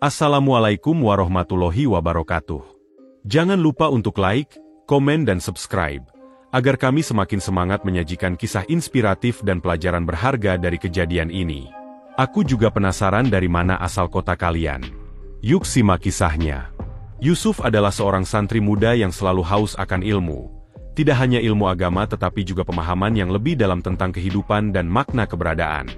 Assalamualaikum warahmatullahi wabarakatuh. Jangan lupa untuk like, komen dan subscribe, agar kami semakin semangat menyajikan kisah inspiratif dan pelajaran berharga dari kejadian ini. Aku juga penasaran dari mana asal kota kalian. Yuk simak kisahnya. Yusuf adalah seorang santri muda yang selalu haus akan ilmu. Tidak hanya ilmu agama tetapi juga pemahaman yang lebih dalam tentang kehidupan dan makna keberadaan.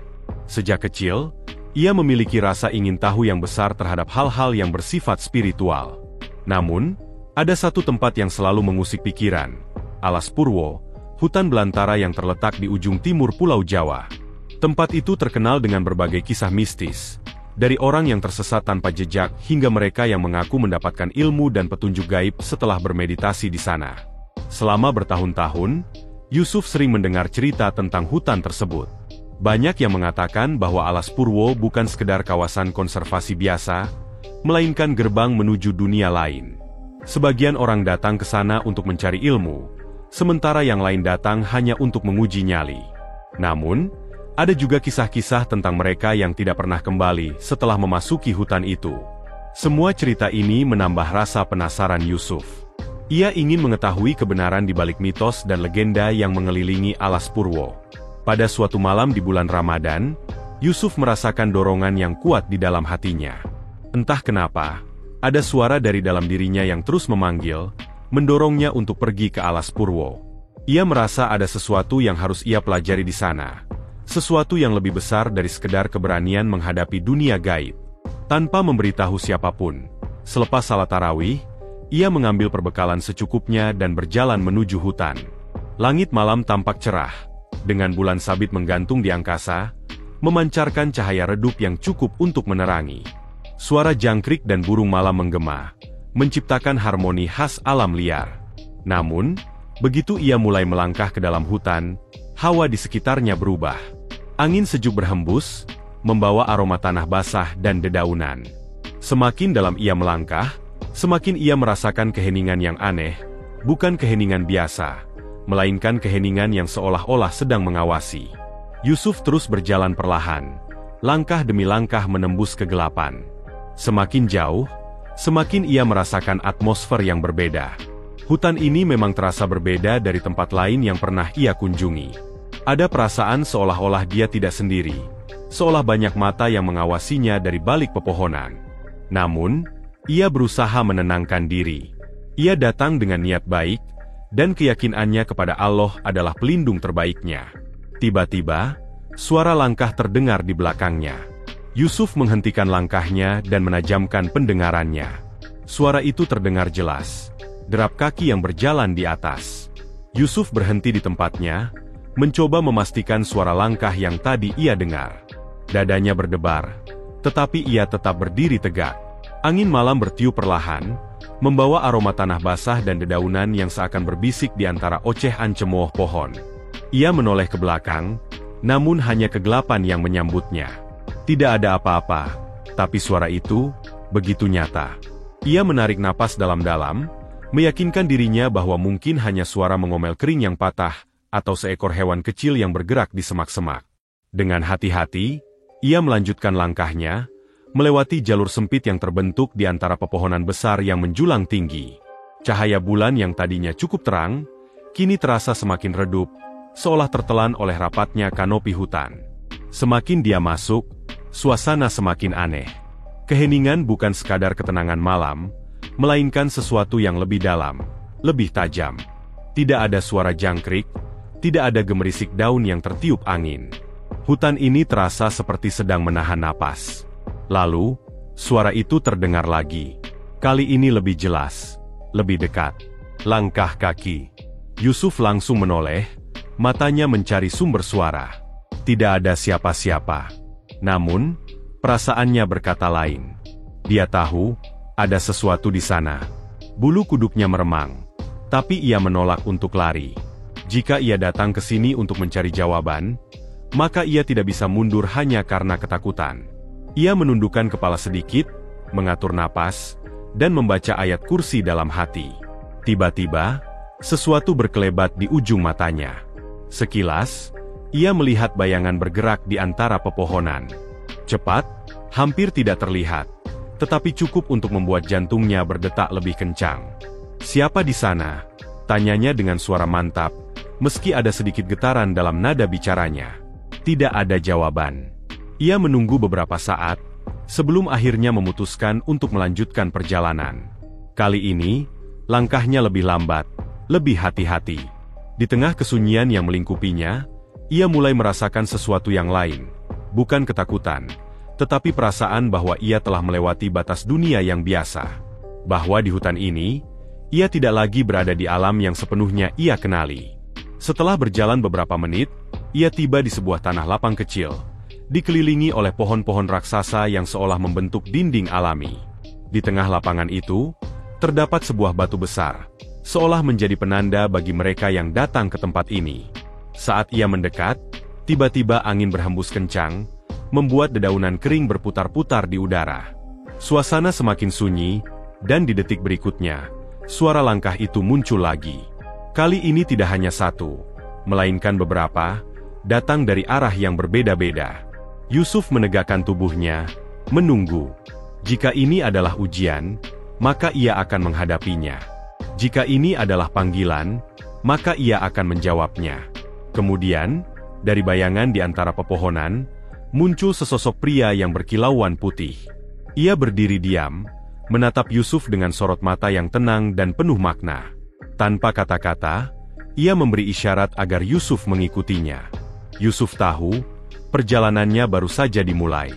Sejak kecil, ia memiliki rasa ingin tahu yang besar terhadap hal-hal yang bersifat spiritual. Namun, ada satu tempat yang selalu mengusik pikiran, Alas Purwo, hutan belantara yang terletak di ujung timur Pulau Jawa. Tempat itu terkenal dengan berbagai kisah mistis, dari orang yang tersesat tanpa jejak hingga mereka yang mengaku mendapatkan ilmu dan petunjuk gaib setelah bermeditasi di sana. Selama bertahun-tahun, Yusuf sering mendengar cerita tentang hutan tersebut. Banyak yang mengatakan bahwa Alas Purwo bukan sekedar kawasan konservasi biasa, melainkan gerbang menuju dunia lain. Sebagian orang datang ke sana untuk mencari ilmu, sementara yang lain datang hanya untuk menguji nyali. Namun, ada juga kisah-kisah tentang mereka yang tidak pernah kembali setelah memasuki hutan itu. Semua cerita ini menambah rasa penasaran Yusuf. Ia ingin mengetahui kebenaran di balik mitos dan legenda yang mengelilingi Alas Purwo. Pada suatu malam di bulan Ramadan, Yusuf merasakan dorongan yang kuat di dalam hatinya. Entah kenapa, ada suara dari dalam dirinya yang terus memanggil, mendorongnya untuk pergi ke Alas Purwo. Ia merasa ada sesuatu yang harus ia pelajari di sana. Sesuatu yang lebih besar dari sekedar keberanian menghadapi dunia gaib. Tanpa memberitahu siapapun, selepas salat tarawih, ia mengambil perbekalan secukupnya dan berjalan menuju hutan. Langit malam tampak cerah, dengan bulan sabit menggantung di angkasa, memancarkan cahaya redup yang cukup untuk menerangi. Suara jangkrik dan burung malam menggema, menciptakan harmoni khas alam liar. Namun, begitu ia mulai melangkah ke dalam hutan, hawa di sekitarnya berubah. Angin sejuk berhembus, membawa aroma tanah basah dan dedaunan. Semakin dalam ia melangkah, semakin ia merasakan keheningan yang aneh, bukan keheningan biasa, melainkan keheningan yang seolah-olah sedang mengawasi. Yusuf terus berjalan perlahan, langkah demi langkah menembus kegelapan. Semakin jauh, semakin ia merasakan atmosfer yang berbeda. Hutan ini memang terasa berbeda dari tempat lain yang pernah ia kunjungi. Ada perasaan seolah-olah dia tidak sendiri, seolah banyak mata yang mengawasinya dari balik pepohonan. Namun, ia berusaha menenangkan diri. Ia datang dengan niat baik, dan keyakinannya kepada Allah adalah pelindung terbaiknya. Tiba-tiba, suara langkah terdengar di belakangnya. Yusuf menghentikan langkahnya dan menajamkan pendengarannya. Suara itu terdengar jelas, derap kaki yang berjalan di atas. Yusuf berhenti di tempatnya, mencoba memastikan suara langkah yang tadi ia dengar. Dadanya berdebar, tetapi ia tetap berdiri tegak. Angin malam bertiup perlahan, membawa aroma tanah basah dan dedaunan yang seakan berbisik di antara ocehan cemooh pohon. Ia menoleh ke belakang, namun hanya kegelapan yang menyambutnya. Tidak ada apa-apa, tapi suara itu begitu nyata. Ia menarik napas dalam-dalam, meyakinkan dirinya bahwa mungkin hanya suara mengomel kering yang patah, atau seekor hewan kecil yang bergerak di semak-semak. Dengan hati-hati, ia melanjutkan langkahnya, melewati jalur sempit yang terbentuk di antara pepohonan besar yang menjulang tinggi. Cahaya bulan yang tadinya cukup terang, kini terasa semakin redup, seolah tertelan oleh rapatnya kanopi hutan. Semakin dia masuk, suasana semakin aneh. Keheningan bukan sekadar ketenangan malam, melainkan sesuatu yang lebih dalam, lebih tajam. Tidak ada suara jangkrik, tidak ada gemerisik daun yang tertiup angin. Hutan ini terasa seperti sedang menahan napas. Lalu, suara itu terdengar lagi. Kali ini lebih jelas, lebih dekat. Langkah kaki. Yusuf langsung menoleh, matanya mencari sumber suara. Tidak ada siapa-siapa. Namun, perasaannya berkata lain. Dia tahu, ada sesuatu di sana. Bulu kuduknya meremang. Tapi ia menolak untuk lari. Jika ia datang ke sini untuk mencari jawaban, maka ia tidak bisa mundur hanya karena ketakutan. Ia menundukkan kepala sedikit, mengatur napas, dan membaca ayat kursi dalam hati. Tiba-tiba, sesuatu berkelebat di ujung matanya. Sekilas, ia melihat bayangan bergerak di antara pepohonan. Cepat, hampir tidak terlihat, tetapi cukup untuk membuat jantungnya berdetak lebih kencang. "Siapa di sana?" tanyanya dengan suara mantap, meski ada sedikit getaran dalam nada bicaranya. Tidak ada jawaban. Ia menunggu beberapa saat, sebelum akhirnya memutuskan untuk melanjutkan perjalanan. Kali ini, langkahnya lebih lambat, lebih hati-hati. Di tengah kesunyian yang melingkupinya, ia mulai merasakan sesuatu yang lain, bukan ketakutan, tetapi perasaan bahwa ia telah melewati batas dunia yang biasa. Bahwa di hutan ini, ia tidak lagi berada di alam yang sepenuhnya ia kenali. Setelah berjalan beberapa menit, ia tiba di sebuah tanah lapang kecil, dikelilingi oleh pohon-pohon raksasa yang seolah membentuk dinding alami. Di tengah lapangan itu, terdapat sebuah batu besar, seolah menjadi penanda bagi mereka yang datang ke tempat ini. Saat ia mendekat, tiba-tiba angin berhembus kencang, membuat dedaunan kering berputar-putar di udara. Suasana semakin sunyi, dan di detik berikutnya, suara langkah itu muncul lagi. Kali ini tidak hanya satu, melainkan beberapa, datang dari arah yang berbeda-beda. Yusuf menegakkan tubuhnya, menunggu. Jika ini adalah ujian, maka ia akan menghadapinya. Jika ini adalah panggilan, maka ia akan menjawabnya. Kemudian, dari bayangan di antara pepohonan, muncul sesosok pria yang berkilauan putih. Ia berdiri diam, menatap Yusuf dengan sorot mata yang tenang dan penuh makna. Tanpa kata-kata, ia memberi isyarat agar Yusuf mengikutinya. Yusuf tahu, perjalanannya baru saja dimulai.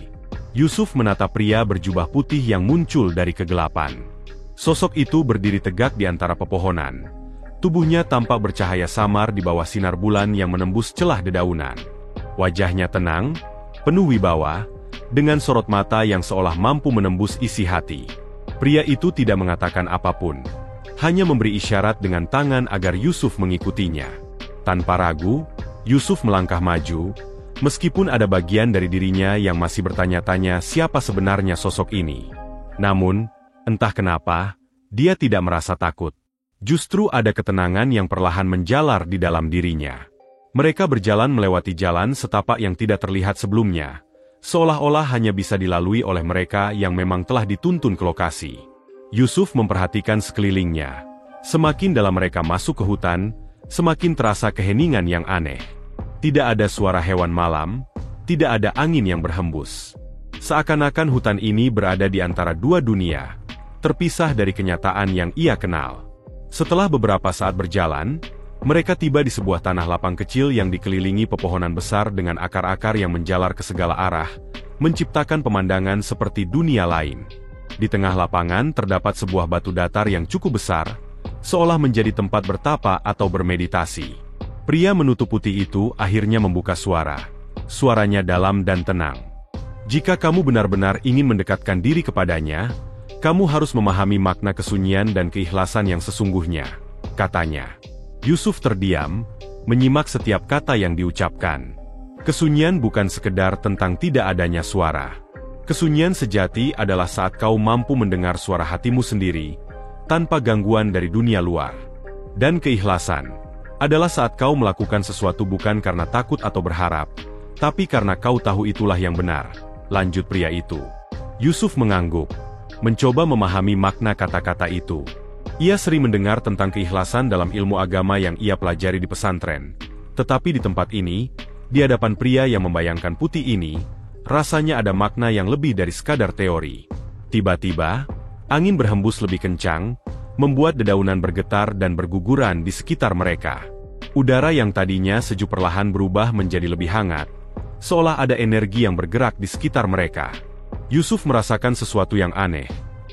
Yusuf menatap pria berjubah putih yang muncul dari kegelapan. Sosok itu berdiri tegak di antara pepohonan. Tubuhnya tampak bercahaya samar di bawah sinar bulan yang menembus celah dedaunan. Wajahnya tenang, penuh wibawa, dengan sorot mata yang seolah mampu menembus isi hati. Pria itu tidak mengatakan apapun, hanya memberi isyarat dengan tangan agar Yusuf mengikutinya. Tanpa ragu, Yusuf melangkah maju, meskipun ada bagian dari dirinya yang masih bertanya-tanya siapa sebenarnya sosok ini. Namun, entah kenapa, dia tidak merasa takut. Justru ada ketenangan yang perlahan menjalar di dalam dirinya. Mereka berjalan melewati jalan setapak yang tidak terlihat sebelumnya, seolah-olah hanya bisa dilalui oleh mereka yang memang telah dituntun ke lokasi. Yusuf memperhatikan sekelilingnya. Semakin dalam mereka masuk ke hutan, semakin terasa keheningan yang aneh. Tidak ada suara hewan malam, tidak ada angin yang berhembus. Seakan-akan hutan ini berada di antara dua dunia, terpisah dari kenyataan yang ia kenal. Setelah beberapa saat berjalan, mereka tiba di sebuah tanah lapang kecil yang dikelilingi pepohonan besar dengan akar-akar yang menjalar ke segala arah, menciptakan pemandangan seperti dunia lain. Di tengah lapangan terdapat sebuah batu datar yang cukup besar, seolah menjadi tempat bertapa atau bermeditasi. Pria menutup putih itu akhirnya membuka suara. Suaranya dalam dan tenang. "Jika kamu benar-benar ingin mendekatkan diri kepadanya, kamu harus memahami makna kesunyian dan keikhlasan yang sesungguhnya," katanya. Yusuf terdiam, menyimak setiap kata yang diucapkan. Kesunyian bukan sekedar tentang tidak adanya suara. Kesunyian sejati adalah saat kau mampu mendengar suara hatimu sendiri, tanpa gangguan dari dunia luar. Dan keikhlasan adalah saat kau melakukan sesuatu bukan karena takut atau berharap, tapi karena kau tahu itulah yang benar, lanjut pria itu. Yusuf mengangguk, mencoba memahami makna kata-kata itu. Ia sering mendengar tentang keikhlasan dalam ilmu agama yang ia pelajari di pesantren. Tetapi di tempat ini, di hadapan pria yang membayangkan putih ini, rasanya ada makna yang lebih dari sekadar teori. Tiba-tiba, angin berhembus lebih kencang, membuat dedaunan bergetar dan berguguran di sekitar mereka. Udara yang tadinya sejuk perlahan berubah menjadi lebih hangat, seolah ada energi yang bergerak di sekitar mereka. Yusuf merasakan sesuatu yang aneh.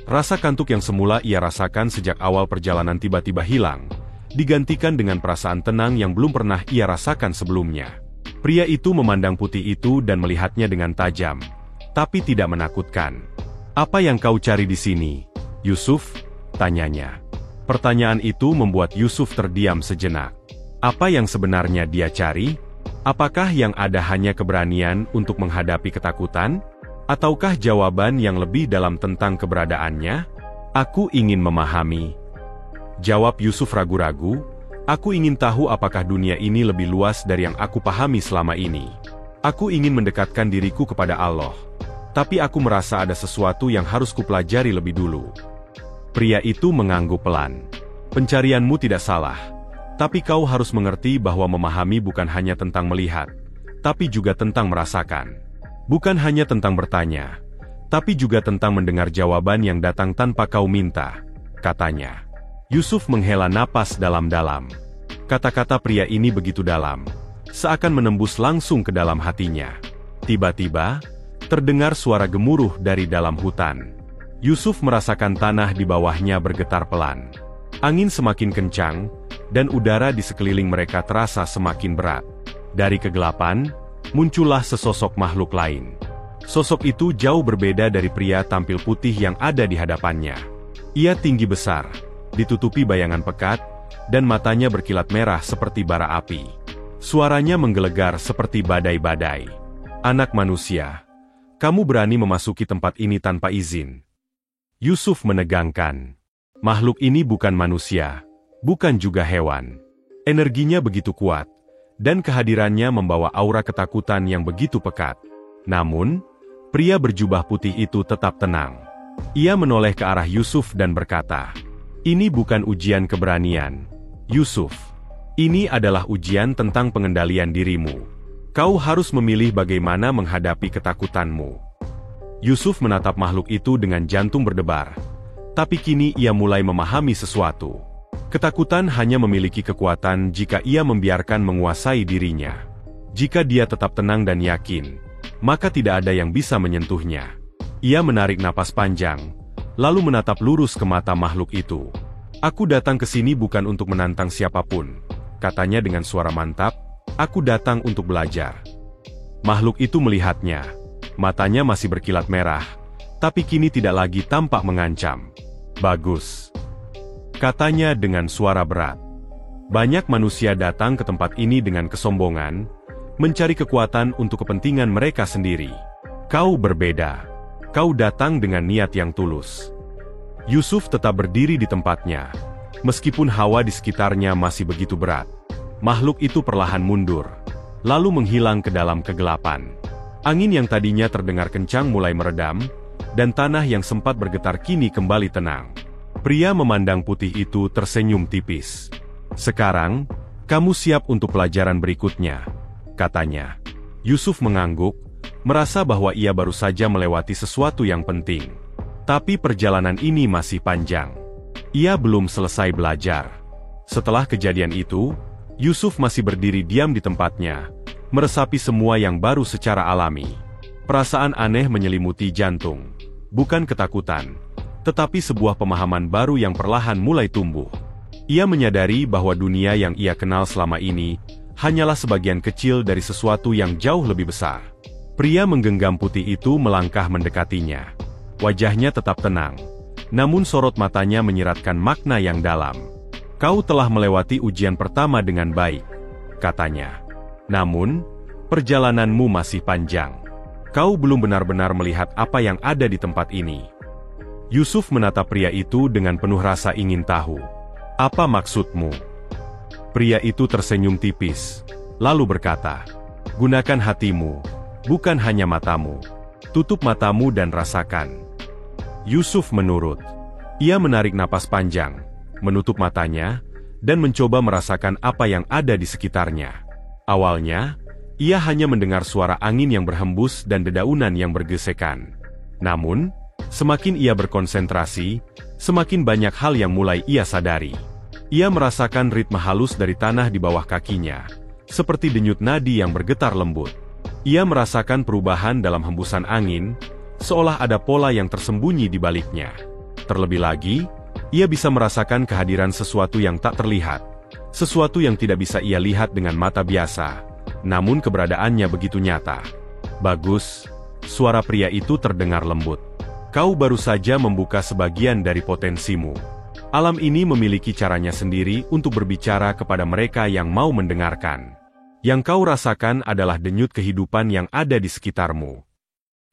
Rasa kantuk yang semula ia rasakan sejak awal perjalanan tiba-tiba hilang, digantikan dengan perasaan tenang yang belum pernah ia rasakan sebelumnya. Pria itu memandang putih itu dan melihatnya dengan tajam, tapi tidak menakutkan. "Apa yang kau cari di sini, Yusuf?" tanyanya. Pertanyaan itu membuat Yusuf terdiam sejenak. Apa yang sebenarnya dia cari? Apakah yang ada hanya keberanian untuk menghadapi ketakutan? Ataukah jawaban yang lebih dalam tentang keberadaannya? "Aku ingin memahami," jawab Yusuf ragu-ragu. "Aku ingin tahu apakah dunia ini lebih luas dari yang aku pahami selama ini. Aku ingin mendekatkan diriku kepada Allah. Tapi aku merasa ada sesuatu yang harus kupelajari lebih dulu. Pria itu mengangguk pelan. Pencarianmu tidak salah. Tapi kau harus mengerti bahwa memahami bukan hanya tentang melihat, tapi juga tentang merasakan. Bukan hanya tentang bertanya, tapi juga tentang mendengar jawaban yang datang tanpa kau minta, katanya. Yusuf menghela napas dalam-dalam. Kata-kata pria ini begitu dalam, seakan menembus langsung ke dalam hatinya. Tiba-tiba, terdengar suara gemuruh dari dalam hutan. Yusuf merasakan tanah di bawahnya bergetar pelan. Angin semakin kencang, dan udara di sekeliling mereka terasa semakin berat. Dari kegelapan, muncullah sesosok makhluk lain. Sosok itu jauh berbeda dari pria tampil putih yang ada di hadapannya. Ia tinggi besar, ditutupi bayangan pekat, dan matanya berkilat merah seperti bara api. Suaranya menggelegar seperti badai-badai. Anak manusia, kamu berani memasuki tempat ini tanpa izin. Yusuf menegangkan. Makhluk ini bukan manusia, bukan juga hewan. Energinya begitu kuat, dan kehadirannya membawa aura ketakutan yang begitu pekat. Namun, pria berjubah putih itu tetap tenang. Ia menoleh ke arah Yusuf dan berkata, "Ini bukan ujian keberanian, Yusuf. Ini adalah ujian tentang pengendalian dirimu. Kau harus memilih bagaimana menghadapi ketakutanmu." Yusuf menatap makhluk itu dengan jantung berdebar. Tapi kini ia mulai memahami sesuatu. Ketakutan hanya memiliki kekuatan jika ia membiarkan menguasai dirinya. Jika dia tetap tenang dan yakin, maka tidak ada yang bisa menyentuhnya. Ia menarik napas panjang, lalu menatap lurus ke mata makhluk itu. "Aku datang ke sini bukan untuk menantang siapapun," katanya dengan suara mantap. "Aku datang untuk belajar." Makhluk itu melihatnya. Matanya masih berkilat merah, tapi kini tidak lagi tampak mengancam. "Bagus," katanya dengan suara berat. Banyak manusia datang ke tempat ini dengan kesombongan, mencari kekuatan untuk kepentingan mereka sendiri. Kau berbeda. Kau datang dengan niat yang tulus. Yusuf tetap berdiri di tempatnya. Meskipun hawa di sekitarnya masih begitu berat, makhluk itu perlahan mundur, lalu menghilang ke dalam kegelapan. Angin yang tadinya terdengar kencang mulai meredam, dan tanah yang sempat bergetar kini kembali tenang. Pria memandang putih itu tersenyum tipis. "Sekarang, kamu siap untuk pelajaran berikutnya," katanya. Yusuf mengangguk, merasa bahwa ia baru saja melewati sesuatu yang penting. Tapi perjalanan ini masih panjang. Ia belum selesai belajar. Setelah kejadian itu, Yusuf masih berdiri diam di tempatnya, meresapi semua yang baru secara alami. Perasaan aneh menyelimuti jantung. Bukan ketakutan, tetapi sebuah pemahaman baru yang perlahan mulai tumbuh. Ia menyadari bahwa dunia yang ia kenal selama ini hanyalah sebagian kecil dari sesuatu yang jauh lebih besar. Pria menggenggam putih itu melangkah mendekatinya. Wajahnya tetap tenang, namun sorot matanya menyiratkan makna yang dalam. "Kau telah melewati ujian pertama dengan baik," katanya. "Namun, perjalananmu masih panjang. Kau belum benar-benar melihat apa yang ada di tempat ini." Yusuf menatap pria itu dengan penuh rasa ingin tahu. "Apa maksudmu?" Pria itu tersenyum tipis, lalu berkata, "Gunakan hatimu, bukan hanya matamu. Tutup matamu dan rasakan." Yusuf menurut. Ia menarik napas panjang, menutup matanya, dan mencoba merasakan apa yang ada di sekitarnya. Awalnya, ia hanya mendengar suara angin yang berhembus dan dedaunan yang bergesekan. Namun, semakin ia berkonsentrasi, semakin banyak hal yang mulai ia sadari. Ia merasakan ritme halus dari tanah di bawah kakinya, seperti denyut nadi yang bergetar lembut. Ia merasakan perubahan dalam hembusan angin, seolah ada pola yang tersembunyi di baliknya. Terlebih lagi, ia bisa merasakan kehadiran sesuatu yang tak terlihat, sesuatu yang tidak bisa ia lihat dengan mata biasa, namun keberadaannya begitu nyata. "Bagus," suara pria itu terdengar lembut. "Kau baru saja membuka sebagian dari potensimu. Alam ini memiliki caranya sendiri untuk berbicara kepada mereka yang mau mendengarkan. Yang kau rasakan adalah denyut kehidupan yang ada di sekitarmu."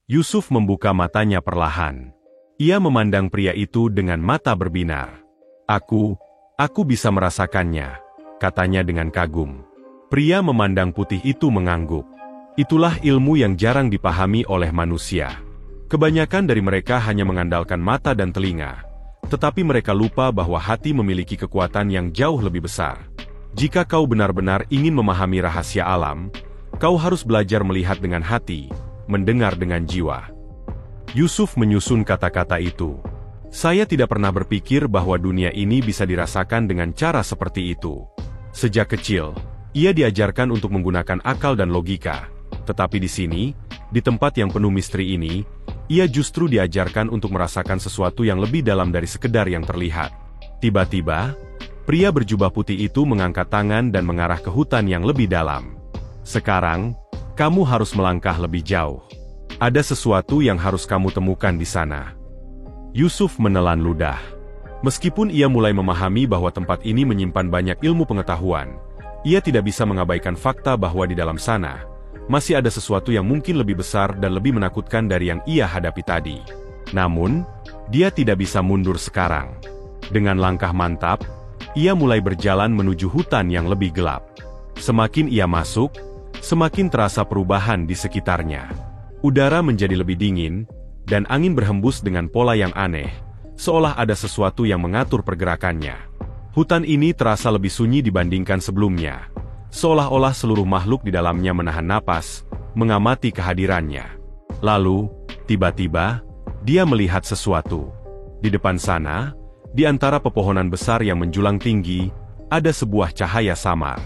Yusuf membuka matanya perlahan. Ia memandang pria itu dengan mata berbinar. Aku bisa merasakannya," katanya dengan kagum. Pria memandang putih itu mengangguk. Itulah ilmu yang jarang dipahami oleh manusia. Kebanyakan dari mereka hanya mengandalkan mata dan telinga, tetapi mereka lupa bahwa hati memiliki kekuatan yang jauh lebih besar. Jika kau benar-benar ingin memahami rahasia alam, kau harus belajar melihat dengan hati, mendengar dengan jiwa. Yusuf menyusun kata-kata itu. Saya tidak pernah berpikir bahwa dunia ini bisa dirasakan dengan cara seperti itu. Sejak kecil, ia diajarkan untuk menggunakan akal dan logika. Tetapi di sini, di tempat yang penuh misteri ini, ia justru diajarkan untuk merasakan sesuatu yang lebih dalam dari sekedar yang terlihat. Tiba-tiba, pria berjubah putih itu mengangkat tangan dan mengarah ke hutan yang lebih dalam. Sekarang, kamu harus melangkah lebih jauh. Ada sesuatu yang harus kamu temukan di sana. Yusuf menelan ludah. Meskipun ia mulai memahami bahwa tempat ini menyimpan banyak ilmu pengetahuan, ia tidak bisa mengabaikan fakta bahwa di dalam sana, masih ada sesuatu yang mungkin lebih besar dan lebih menakutkan dari yang ia hadapi tadi. Namun, dia tidak bisa mundur sekarang. Dengan langkah mantap, ia mulai berjalan menuju hutan yang lebih gelap. Semakin ia masuk, semakin terasa perubahan di sekitarnya. Udara menjadi lebih dingin, dan angin berhembus dengan pola yang aneh, seolah ada sesuatu yang mengatur pergerakannya. Hutan ini terasa lebih sunyi dibandingkan sebelumnya. Seolah-olah seluruh makhluk di dalamnya menahan napas, mengamati kehadirannya. Lalu, tiba-tiba, dia melihat sesuatu. Di depan sana, di antara pepohonan besar yang menjulang tinggi, ada sebuah cahaya samar.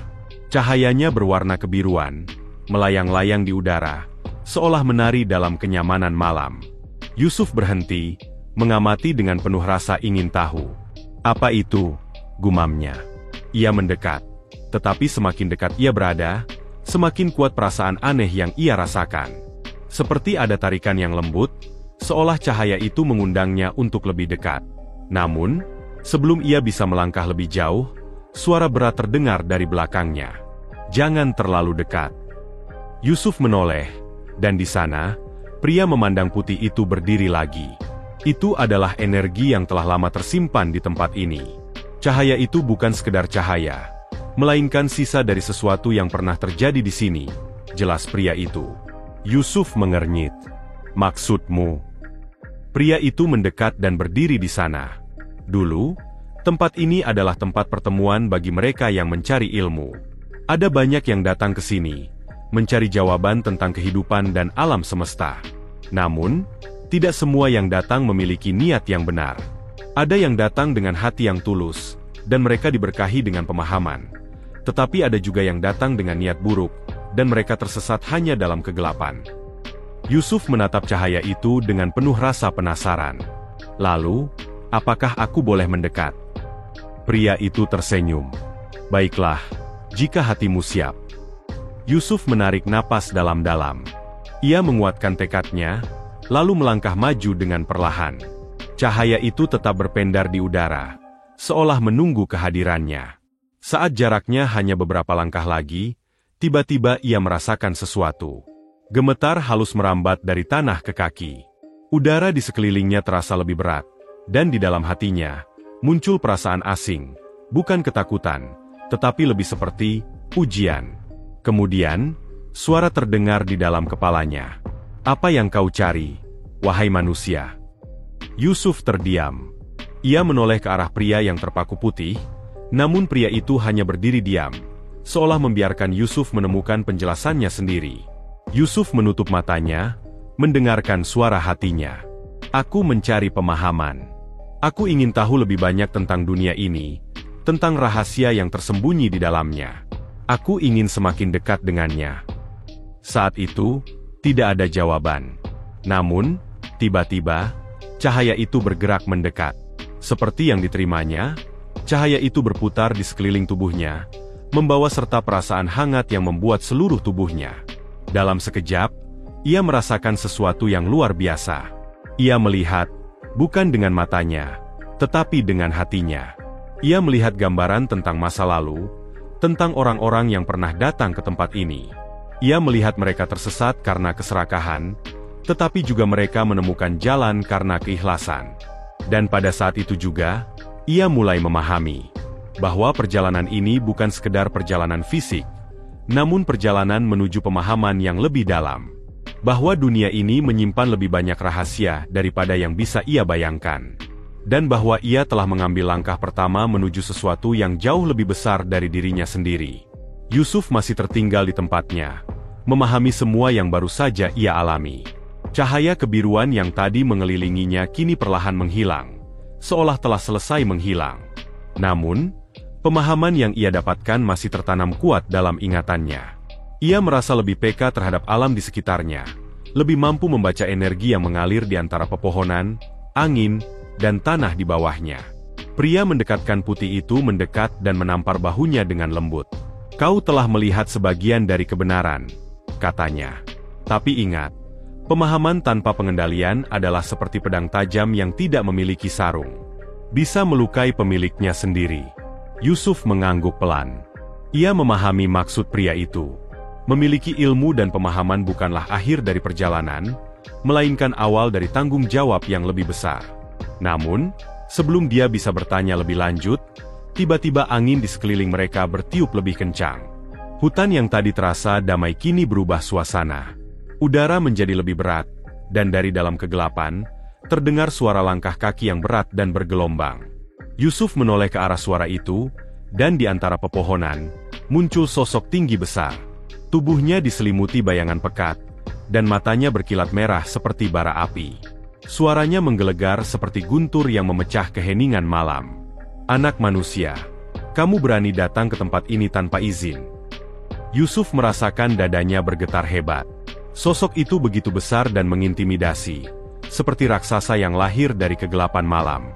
Cahayanya berwarna kebiruan, melayang-layang di udara, seolah menari dalam kenyamanan malam. Yusuf berhenti, mengamati dengan penuh rasa ingin tahu. Apa itu? Gumamnya. Ia mendekat. Tetapi semakin dekat ia berada, semakin kuat perasaan aneh yang ia rasakan. Seperti ada tarikan yang lembut, seolah cahaya itu mengundangnya untuk lebih dekat. Namun, sebelum ia bisa melangkah lebih jauh, suara berat terdengar dari belakangnya. Jangan terlalu dekat. Yusuf menoleh, dan di sana, pria memandang putih itu berdiri lagi. Itu adalah energi yang telah lama tersimpan di tempat ini. Cahaya itu bukan sekedar cahaya, melainkan sisa dari sesuatu yang pernah terjadi di sini, jelas pria itu. Yusuf mengernyit. Maksudmu? Pria itu mendekat dan berdiri di sana. Dulu, tempat ini adalah tempat pertemuan bagi mereka yang mencari ilmu. Ada banyak yang datang ke sini, mencari jawaban tentang kehidupan dan alam semesta. Namun, tidak semua yang datang memiliki niat yang benar. Ada yang datang dengan hati yang tulus, dan mereka diberkahi dengan pemahaman. Tetapi ada juga yang datang dengan niat buruk, dan mereka tersesat hanya dalam kegelapan. Yusuf menatap cahaya itu dengan penuh rasa penasaran. Lalu, apakah aku boleh mendekat? Pria itu tersenyum. Baiklah, jika hatimu siap. Yusuf menarik napas dalam-dalam. Ia menguatkan tekadnya, lalu melangkah maju dengan perlahan. Cahaya itu tetap berpendar di udara, seolah menunggu kehadirannya. Saat jaraknya hanya beberapa langkah lagi, tiba-tiba ia merasakan sesuatu. Gemetar halus merambat dari tanah ke kaki. Udara di sekelilingnya terasa lebih berat, dan di dalam hatinya, muncul perasaan asing, bukan ketakutan, tetapi lebih seperti ujian. Kemudian, suara terdengar di dalam kepalanya. Apa yang kau cari, wahai manusia? Yusuf terdiam. Ia menoleh ke arah pria yang terpaku putih, namun pria itu hanya berdiri diam, seolah membiarkan Yusuf menemukan penjelasannya sendiri. Yusuf menutup matanya, mendengarkan suara hatinya. Aku mencari pemahaman. Aku ingin tahu lebih banyak tentang dunia ini, tentang rahasia yang tersembunyi di dalamnya. Aku ingin semakin dekat dengannya. Saat itu, tidak ada jawaban. Namun, tiba-tiba, cahaya itu bergerak mendekat. Seperti yang diterimanya, cahaya itu berputar di sekeliling tubuhnya, membawa serta perasaan hangat yang membuat seluruh tubuhnya. Dalam sekejap, ia merasakan sesuatu yang luar biasa. Ia melihat, bukan dengan matanya, tetapi dengan hatinya. Ia melihat gambaran tentang masa lalu, tentang orang-orang yang pernah datang ke tempat ini. Ia melihat mereka tersesat karena keserakahan, tetapi juga mereka menemukan jalan karena keikhlasan. Dan pada saat itu juga, ia mulai memahami bahwa perjalanan ini bukan sekedar perjalanan fisik, namun perjalanan menuju pemahaman yang lebih dalam. Bahwa dunia ini menyimpan lebih banyak rahasia daripada yang bisa ia bayangkan. Dan bahwa ia telah mengambil langkah pertama menuju sesuatu yang jauh lebih besar dari dirinya sendiri. Yusuf masih tertinggal di tempatnya, memahami semua yang baru saja ia alami. Cahaya kebiruan yang tadi mengelilinginya kini perlahan menghilang, seolah telah selesai menghilang. Namun, pemahaman yang ia dapatkan masih tertanam kuat dalam ingatannya. Ia merasa lebih peka terhadap alam di sekitarnya, lebih mampu membaca energi yang mengalir di antara pepohonan, angin, dan tanah di bawahnya. Pria mendekatkan putih itu mendekat dan menampar bahunya dengan lembut. "Kau telah melihat sebagian dari kebenaran," katanya. "Tapi ingat, pemahaman tanpa pengendalian adalah seperti pedang tajam yang tidak memiliki sarung. Bisa melukai pemiliknya sendiri." Yusuf mengangguk pelan. Ia memahami maksud pria itu. Memiliki ilmu dan pemahaman bukanlah akhir dari perjalanan, melainkan awal dari tanggung jawab yang lebih besar. Namun, sebelum dia bisa bertanya lebih lanjut, tiba-tiba angin di sekeliling mereka bertiup lebih kencang. Hutan yang tadi terasa damai kini berubah suasana. Udara menjadi lebih berat, dan dari dalam kegelapan, terdengar suara langkah kaki yang berat dan bergelombang. Yusuf menoleh ke arah suara itu, dan di antara pepohonan, muncul sosok tinggi besar. Tubuhnya diselimuti bayangan pekat, dan matanya berkilat merah seperti bara api. Suaranya menggelegar seperti guntur yang memecah keheningan malam. "Anak manusia, kamu berani datang ke tempat ini tanpa izin." Yusuf merasakan dadanya bergetar hebat. Sosok itu begitu besar dan mengintimidasi, seperti raksasa yang lahir dari kegelapan malam.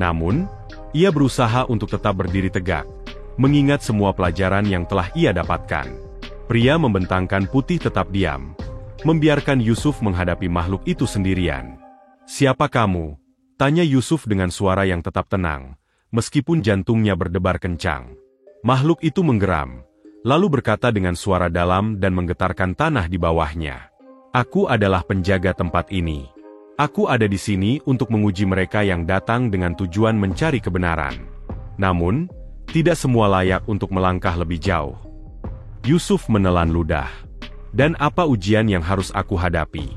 Namun, ia berusaha untuk tetap berdiri tegak, mengingat semua pelajaran yang telah ia dapatkan. Pria membentangkan putih tetap diam, membiarkan Yusuf menghadapi makhluk itu sendirian. "Siapa kamu?" tanya Yusuf dengan suara yang tetap tenang, meskipun jantungnya berdebar kencang. Makhluk itu menggeram, lalu berkata dengan suara dalam dan menggetarkan tanah di bawahnya. "Aku adalah penjaga tempat ini. Aku ada di sini untuk menguji mereka yang datang dengan tujuan mencari kebenaran. Namun, tidak semua layak untuk melangkah lebih jauh." Yusuf menelan ludah. "Dan apa ujian yang harus aku hadapi?"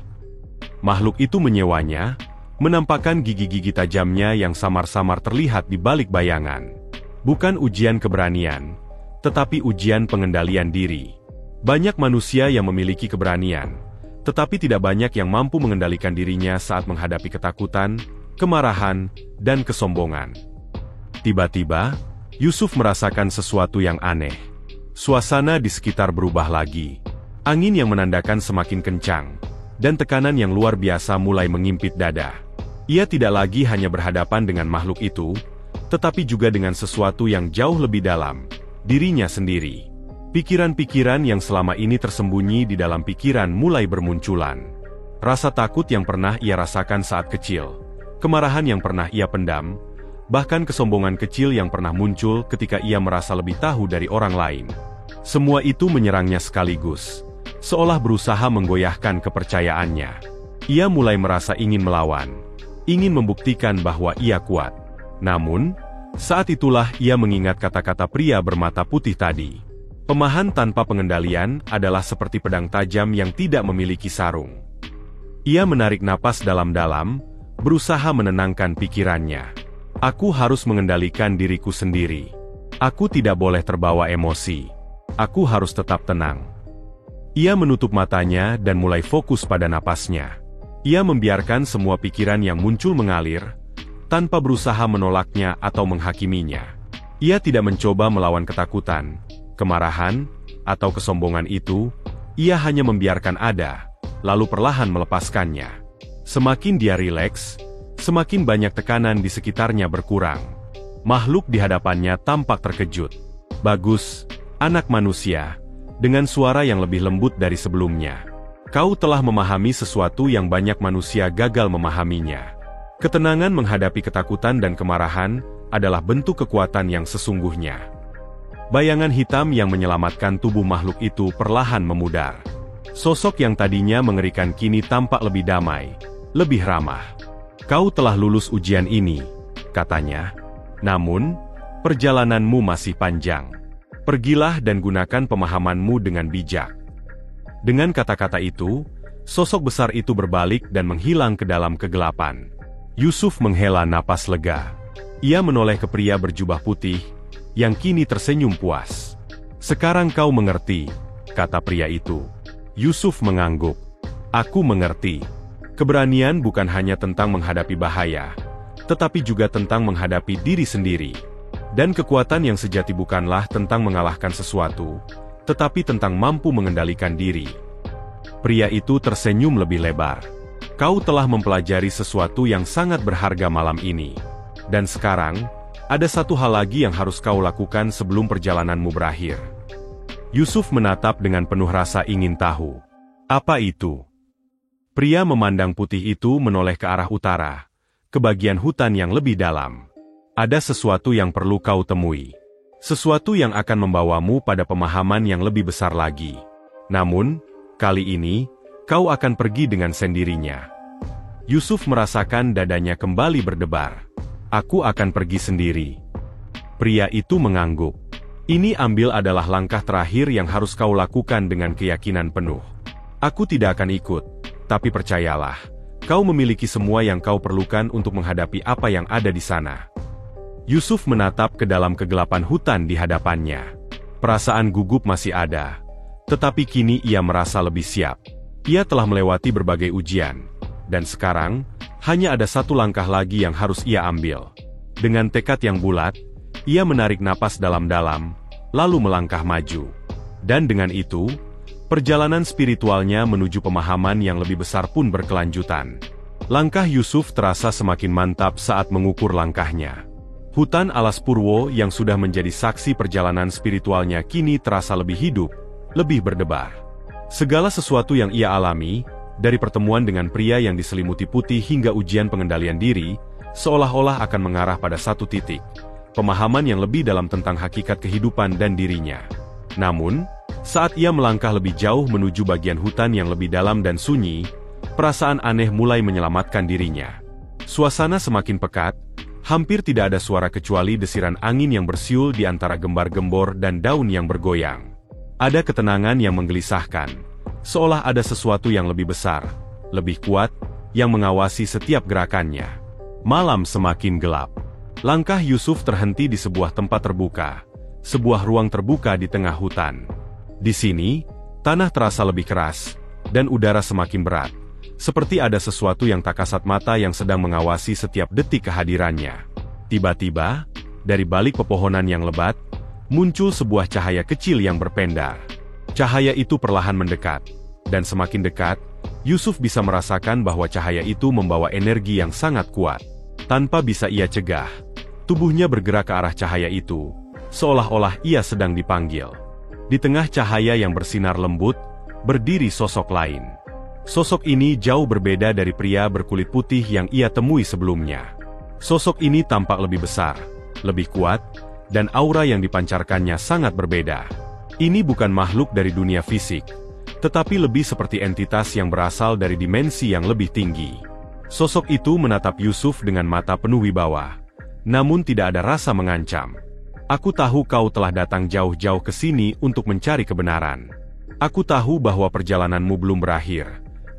Makhluk itu menyewanya, menampakkan gigi-gigi tajamnya yang samar-samar terlihat di balik bayangan. Bukan ujian keberanian, tetapi ujian pengendalian diri. Banyak manusia yang memiliki keberanian, tetapi tidak banyak yang mampu mengendalikan dirinya saat menghadapi ketakutan, kemarahan, dan kesombongan. Tiba-tiba, Yusuf merasakan sesuatu yang aneh. Suasana di sekitar berubah lagi. Angin yang menandakan semakin kencang, dan tekanan yang luar biasa mulai mengimpit dada. Ia tidak lagi hanya berhadapan dengan makhluk itu, tetapi juga dengan sesuatu yang jauh lebih dalam, dirinya sendiri. Pikiran-pikiran yang selama ini tersembunyi di dalam pikiran mulai bermunculan. Rasa takut yang pernah ia rasakan saat kecil, kemarahan yang pernah ia pendam, bahkan kesombongan kecil yang pernah muncul ketika ia merasa lebih tahu dari orang lain. Semua itu menyerangnya sekaligus, seolah berusaha menggoyahkan kepercayaannya. Ia mulai merasa ingin melawan, ingin membuktikan bahwa ia kuat. Namun, saat itulah ia mengingat kata-kata pria bermata putih tadi. Pemahan tanpa pengendalian adalah seperti pedang tajam yang tidak memiliki sarung. Ia menarik napas dalam-dalam, berusaha menenangkan pikirannya. "Aku harus mengendalikan diriku sendiri. Aku tidak boleh terbawa emosi. Aku harus tetap tenang." Ia menutup matanya dan mulai fokus pada napasnya. Ia membiarkan semua pikiran yang muncul mengalir, tanpa berusaha menolaknya atau menghakiminya. Ia tidak mencoba melawan ketakutan, kemarahan, atau kesombongan itu. Ia hanya membiarkan ada, lalu perlahan melepaskannya. Semakin dia rileks, semakin banyak tekanan di sekitarnya berkurang. Makhluk di hadapannya tampak terkejut. "Bagus, anak manusia," dengan suara yang lebih lembut dari sebelumnya. "Kau telah memahami sesuatu yang banyak manusia gagal memahaminya." Ketenangan menghadapi ketakutan dan kemarahan adalah bentuk kekuatan yang sesungguhnya. Bayangan hitam yang menyelamatkan tubuh makhluk itu perlahan memudar. Sosok yang tadinya mengerikan kini tampak lebih damai, lebih ramah. "Kau telah lulus ujian ini," katanya. "Namun, perjalananmu masih panjang. Pergilah dan gunakan pemahamanmu dengan bijak." Dengan kata-kata itu, Sosok besar itu berbalik dan menghilang ke dalam kegelapan. Yusuf menghela napas lega. Ia menoleh ke pria berjubah putih, yang kini tersenyum puas. "Sekarang kau mengerti," kata pria itu. Yusuf mengangguk. "Aku mengerti. Keberanian bukan hanya tentang menghadapi bahaya, tetapi juga tentang menghadapi diri sendiri. Dan kekuatan yang sejati bukanlah tentang mengalahkan sesuatu, tetapi tentang mampu mengendalikan diri." Pria itu tersenyum lebih lebar. "Kau telah mempelajari sesuatu yang sangat berharga malam ini. Dan sekarang, ada satu hal lagi yang harus kau lakukan sebelum perjalananmu berakhir." Yusuf menatap dengan penuh rasa ingin tahu. "Apa itu?" Pria memandang putih itu menoleh ke arah utara, ke bagian hutan yang lebih dalam. "Ada sesuatu yang perlu kau temui. Sesuatu yang akan membawamu pada pemahaman yang lebih besar lagi. Namun, kali ini, kau akan pergi dengan sendirinya." Yusuf merasakan dadanya kembali berdebar. "Aku akan pergi sendiri." Pria itu mengangguk. "Ini ambil adalah langkah terakhir yang harus kau lakukan dengan keyakinan penuh. Aku tidak akan ikut, tapi percayalah, kau memiliki semua yang kau perlukan untuk menghadapi apa yang ada di sana." Yusuf menatap ke dalam kegelapan hutan di hadapannya. Perasaan gugup masih ada. Tetapi kini ia merasa lebih siap. Ia telah melewati berbagai ujian. Dan sekarang, hanya ada satu langkah lagi yang harus ia ambil. Dengan tekad yang bulat, ia menarik napas dalam-dalam, lalu melangkah maju. Dan dengan itu, perjalanan spiritualnya menuju pemahaman yang lebih besar pun berkelanjutan. Langkah Yusuf terasa semakin mantap saat mengukur langkahnya. Hutan alas Purwo yang sudah menjadi saksi perjalanan spiritualnya kini terasa lebih hidup, lebih berdebar. Segala sesuatu yang ia alami, dari pertemuan dengan pria yang diselimuti putih hingga ujian pengendalian diri, seolah-olah akan mengarah pada satu titik, pemahaman yang lebih dalam tentang hakikat kehidupan dan dirinya. Namun, saat ia melangkah lebih jauh menuju bagian hutan yang lebih dalam dan sunyi, perasaan aneh mulai menyelamatkan dirinya. Suasana semakin pekat, hampir tidak ada suara kecuali desiran angin yang bersiul di antara gembar-gembor dan daun yang bergoyang. Ada ketenangan yang menggelisahkan, seolah ada sesuatu yang lebih besar, lebih kuat, yang mengawasi setiap gerakannya. Malam semakin gelap. Langkah Yusuf terhenti di sebuah tempat terbuka, sebuah ruang terbuka di tengah hutan. Di sini, tanah terasa lebih keras, dan udara semakin berat, seperti ada sesuatu yang tak kasat mata yang sedang mengawasi setiap detik kehadirannya. Tiba-tiba, dari balik pepohonan yang lebat, muncul sebuah cahaya kecil yang berpendar. Cahaya itu perlahan mendekat, dan semakin dekat, Yusuf bisa merasakan bahwa cahaya itu membawa energi yang sangat kuat. Tanpa bisa ia cegah, tubuhnya bergerak ke arah cahaya itu, seolah-olah ia sedang dipanggil. Di tengah cahaya yang bersinar lembut, berdiri sosok lain. Sosok ini jauh berbeda dari pria berkulit putih yang ia temui sebelumnya. Sosok ini tampak lebih besar, lebih kuat, dan aura yang dipancarkannya sangat berbeda. Ini bukan makhluk dari dunia fisik, tetapi lebih seperti entitas yang berasal dari dimensi yang lebih tinggi. Sosok itu menatap Yusuf dengan mata penuh wibawa, namun tidak ada rasa mengancam. "Aku tahu kau telah datang jauh-jauh ke sini untuk mencari kebenaran. Aku tahu bahwa perjalananmu belum berakhir,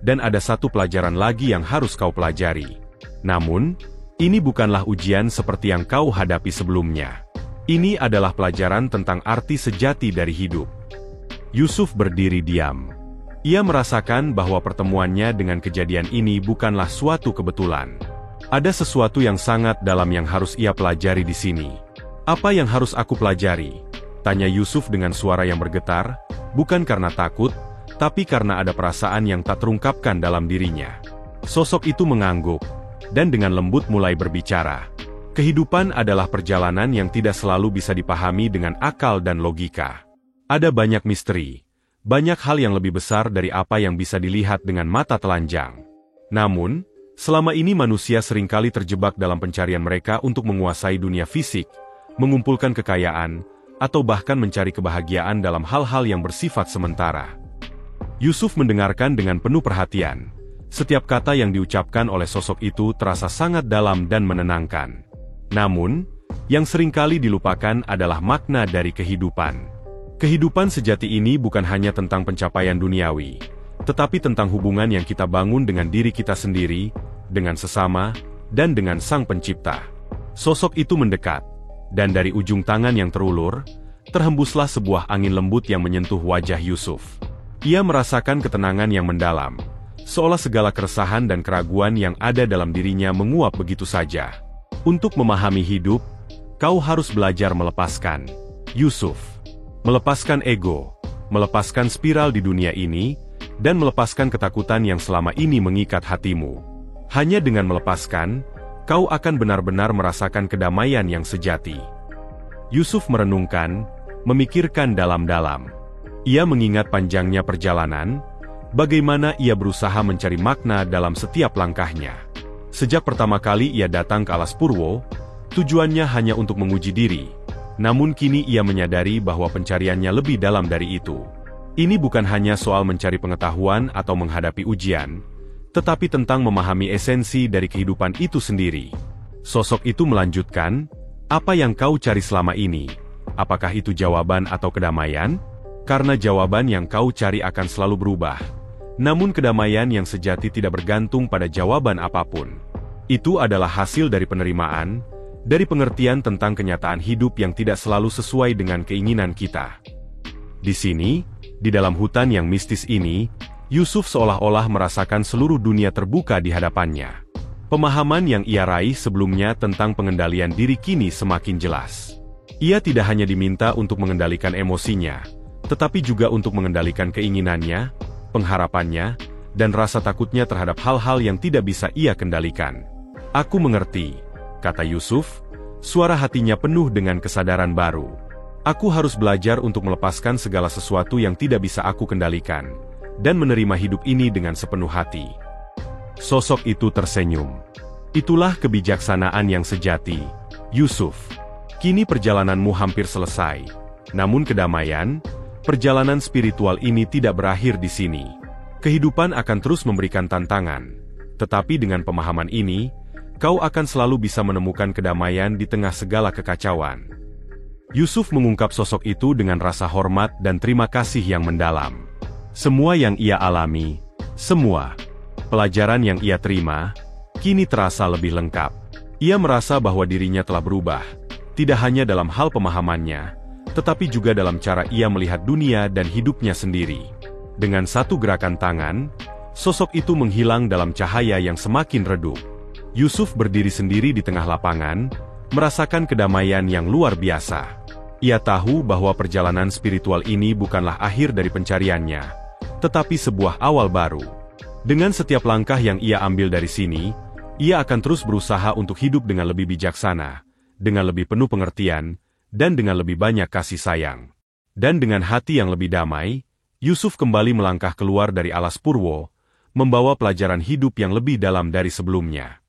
dan ada satu pelajaran lagi yang harus kau pelajari. Namun, ini bukanlah ujian seperti yang kau hadapi sebelumnya. Ini adalah pelajaran tentang arti sejati dari hidup." Yusuf berdiri diam. Ia merasakan bahwa pertemuannya dengan kejadian ini bukanlah suatu kebetulan. Ada sesuatu yang sangat dalam yang harus ia pelajari di sini. "Apa yang harus aku pelajari?" tanya Yusuf dengan suara yang bergetar, bukan karena takut, tapi karena ada perasaan yang tak terungkapkan dalam dirinya. Sosok itu mengangguk, dan dengan lembut mulai berbicara. "Kehidupan adalah perjalanan yang tidak selalu bisa dipahami dengan akal dan logika. Ada banyak misteri, banyak hal yang lebih besar dari apa yang bisa dilihat dengan mata telanjang. Namun, selama ini manusia seringkali terjebak dalam pencarian mereka untuk menguasai dunia fisik, mengumpulkan kekayaan, atau bahkan mencari kebahagiaan dalam hal-hal yang bersifat sementara." Yusuf mendengarkan dengan penuh perhatian. Setiap kata yang diucapkan oleh sosok itu terasa sangat dalam dan menenangkan. Namun, yang seringkali dilupakan adalah makna dari kehidupan. Kehidupan sejati ini bukan hanya tentang pencapaian duniawi, tetapi tentang hubungan yang kita bangun dengan diri kita sendiri, dengan sesama, dan dengan Sang Pencipta. Sosok itu mendekat, dan dari ujung tangan yang terulur, terhembuslah sebuah angin lembut yang menyentuh wajah Yusuf. Ia merasakan ketenangan yang mendalam, seolah segala keresahan dan keraguan yang ada dalam dirinya menguap begitu saja. Untuk memahami hidup, kau harus belajar melepaskan, Yusuf. Melepaskan ego, melepaskan spiral di dunia ini, dan melepaskan ketakutan yang selama ini mengikat hatimu. Hanya dengan melepaskan, kau akan benar-benar merasakan kedamaian yang sejati. Yusuf merenungkan, memikirkan dalam-dalam. Ia mengingat panjangnya perjalanan, bagaimana ia berusaha mencari makna dalam setiap langkahnya. Sejak pertama kali ia datang ke Alas Purwo, tujuannya hanya untuk menguji diri. Namun kini ia menyadari bahwa pencariannya lebih dalam dari itu. Ini bukan hanya soal mencari pengetahuan atau menghadapi ujian, tetapi tentang memahami esensi dari kehidupan itu sendiri. Sosok itu melanjutkan, apa yang kau cari selama ini? Apakah itu jawaban atau kedamaian? Karena jawaban yang kau cari akan selalu berubah. Namun kedamaian yang sejati tidak bergantung pada jawaban apapun. Itu adalah hasil dari penerimaan, dari pengertian tentang kenyataan hidup yang tidak selalu sesuai dengan keinginan kita. Di sini, di dalam hutan yang mistis ini, Yusuf seolah-olah merasakan seluruh dunia terbuka di hadapannya. Pemahaman yang ia raih sebelumnya tentang pengendalian diri kini semakin jelas. Ia tidak hanya diminta untuk mengendalikan emosinya, tetapi juga untuk mengendalikan keinginannya, pengharapannya, dan rasa takutnya terhadap hal-hal yang tidak bisa ia kendalikan. Aku mengerti, kata Yusuf, suara hatinya penuh dengan kesadaran baru. Aku harus belajar untuk melepaskan segala sesuatu yang tidak bisa aku kendalikan, dan menerima hidup ini dengan sepenuh hati. Sosok itu tersenyum. Itulah kebijaksanaan yang sejati, Yusuf. Kini perjalananmu hampir selesai. Namun kedamaian, perjalanan spiritual ini tidak berakhir di sini. Kehidupan akan terus memberikan tantangan. Tetapi dengan pemahaman ini, kau akan selalu bisa menemukan kedamaian di tengah segala kekacauan. Yusuf mengungkap sosok itu dengan rasa hormat dan terima kasih yang mendalam. Semua yang ia alami, semua pelajaran yang ia terima, kini terasa lebih lengkap. Ia merasa bahwa dirinya telah berubah, tidak hanya dalam hal pemahamannya, tetapi juga dalam cara ia melihat dunia dan hidupnya sendiri. Dengan satu gerakan tangan, sosok itu menghilang dalam cahaya yang semakin redup. Yusuf berdiri sendiri di tengah lapangan, merasakan kedamaian yang luar biasa. Ia tahu bahwa perjalanan spiritual ini bukanlah akhir dari pencariannya, tetapi sebuah awal baru. Dengan setiap langkah yang ia ambil dari sini, ia akan terus berusaha untuk hidup dengan lebih bijaksana, dengan lebih penuh pengertian, dan dengan lebih banyak kasih sayang. Dan dengan hati yang lebih damai, Yusuf kembali melangkah keluar dari Alas Purwo, membawa pelajaran hidup yang lebih dalam dari sebelumnya.